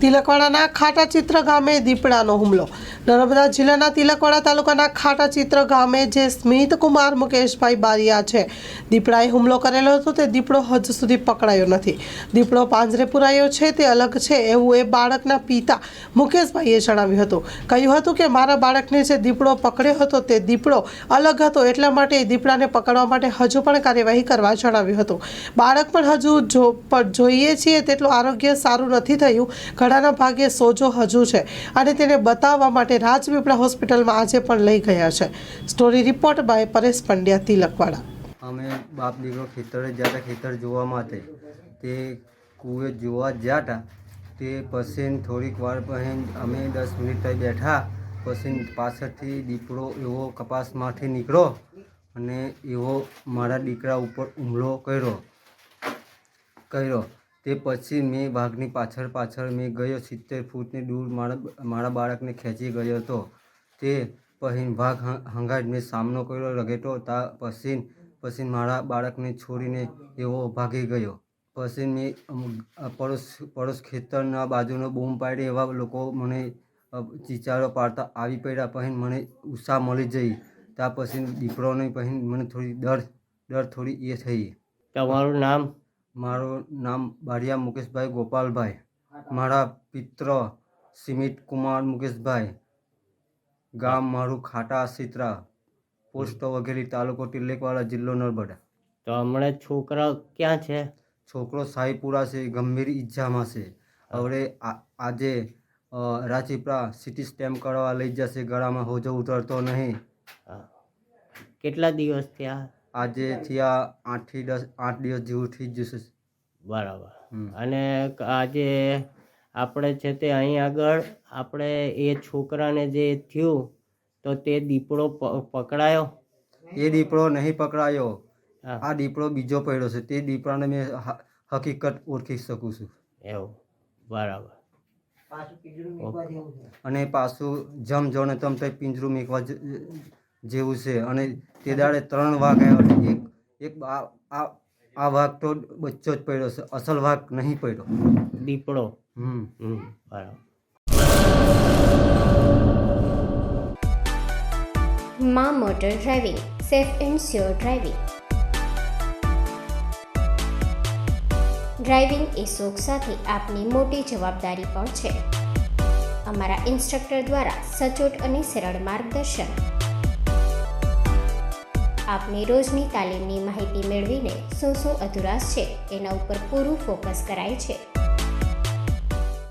તિલકવાડાના ખાટાચિત્ર ગામે દીપડાનો હુમલો. નર્મદા જિલ્લાના તિલકવાડા તાલુકાના ખાટાચિત્ર ગામે જે સ્મિતકુમાર મુકેશભાઈ બારિયા છે, દીપડાએ હુમલો કરેલો હતો તે દીપડો હજુ સુધી પકડાયો નથી. દીપડો પાંજરે પુરાયો છે તે અલગ છે એવું એ બાળકના પિતા મુકેશભાઈએ જણાવ્યું હતું. કહ્યું હતું કે મારા બાળકને જે દીપડો પકડ્યો હતો તે દીપડો અલગ હતો, એટલા માટે એ દીપડાને પકડવા માટે હજુ પણ કાર્યવાહી કરવા જણાવ્યું હતું. બાળક પણ હજુ જોઈએ છીએ તેટલું આરોગ્ય સારું નથી થયું. ઘણાના ભાગે સોજો હજુ છે અને તેને બતાવવા માટે રાજપીપળા હોસ્પિટલમાં આજે પણ લઈ ગયા છે. Story report by Paresh Pandya, Tilakwada. અમે બાપ દીકરો ખેતરે ગયા હતા, ખેતર જોવા માટે. તે કૂવે જોવા ગયા હતા. તે પછી થોડીક વાર પછી અમે 10 મિનિટ થઈ બેઠા. પછી પાછળથી દીપડો એવો કપાસમાંથી નીકળ્યો અને એવો મારા દીકરા ઉપર હુમલો કર્યો. તે પછી મેં વાઘની પાછળ મેં ગયો. 70 ફૂટની દૂર મારા બાળકને ખેંચી ગયો હતો. તે પછી વાઘ હંગાટ મેં સામનો કર્યો, રગેટો. પછી મારા બાળકને છોડીને એવો ભાગી ગયો. પછી મેં પડોશ ખેતરના બાજુનો બૂમ પાડી. એવા લોકો મને ચીચારો પાડતા આવી પડ્યા. પછી મને ઉત્સાહ મળી જઈ. ત્યાં પછી દીપડોને પછી મને થોડી ડર થોડી એ થઈ. તમારું નામ? મારું નામ બારિયા મુકેશભાઈ ગોપાલભાઈ. મારા પિત્ર સ્મિતકુમાર મુકેશભાઈ. ગામ મારું ખાટા સિત્રા, પોસ્ટ વગેરે, તાલુકો તિલકવાડા, જિલ્લો નર્મદા. તો હમણાં છોકરા ક્યાં છે? છોકરો સાઈપુરા છે, ગંભીર ઈજામાં છે. હવે આજે રાજપીપળા સિટી સ્ટેમ્પ કરવા લઈ જશે. ગળામાં હોજો ઉતરતો નહીં. કેટલા દિવસ થયા? આજે થયા 8 દિવસ જેવું થઈ જશે. બરાબર. અને આજે આપણે છે તે અહીં આગળ આપણે એ છોકરાને જે થયું તો તે દીપડો પકડાયો? એ દીપડો નહીં પકડાયો. આ દીપડો બીજો પડ્યો છે. તે દીપડાને મેં હકીકત ઓળખી શકું છું. એવું? બરાબર. અને પાછું જમ જોને તમ તે પિંજરું મેકવા જેવું છે. અને તે દાડે 3 વાઘ આવ્યો. એક આ વાઘ તો બચ્ચો જ પડ્યો છે, અસલ વાઘ નહીં પડ્યો. દીપડો. બરાબર. માં motor driving, safe and sure driving. Driving એ શોખ સાથે આપની મોટી જવાબદારી પણ છે. અમારા ઇન્સ્ટ્રક્ટર દ્વારા સચોટ અને સરળ માર્ગદર્શન. આપની રોજની તાલીમની માહિતી મેળવીને શું અધુરાશ છે એના ઉપર પૂરું ફોકસ કરાય છે.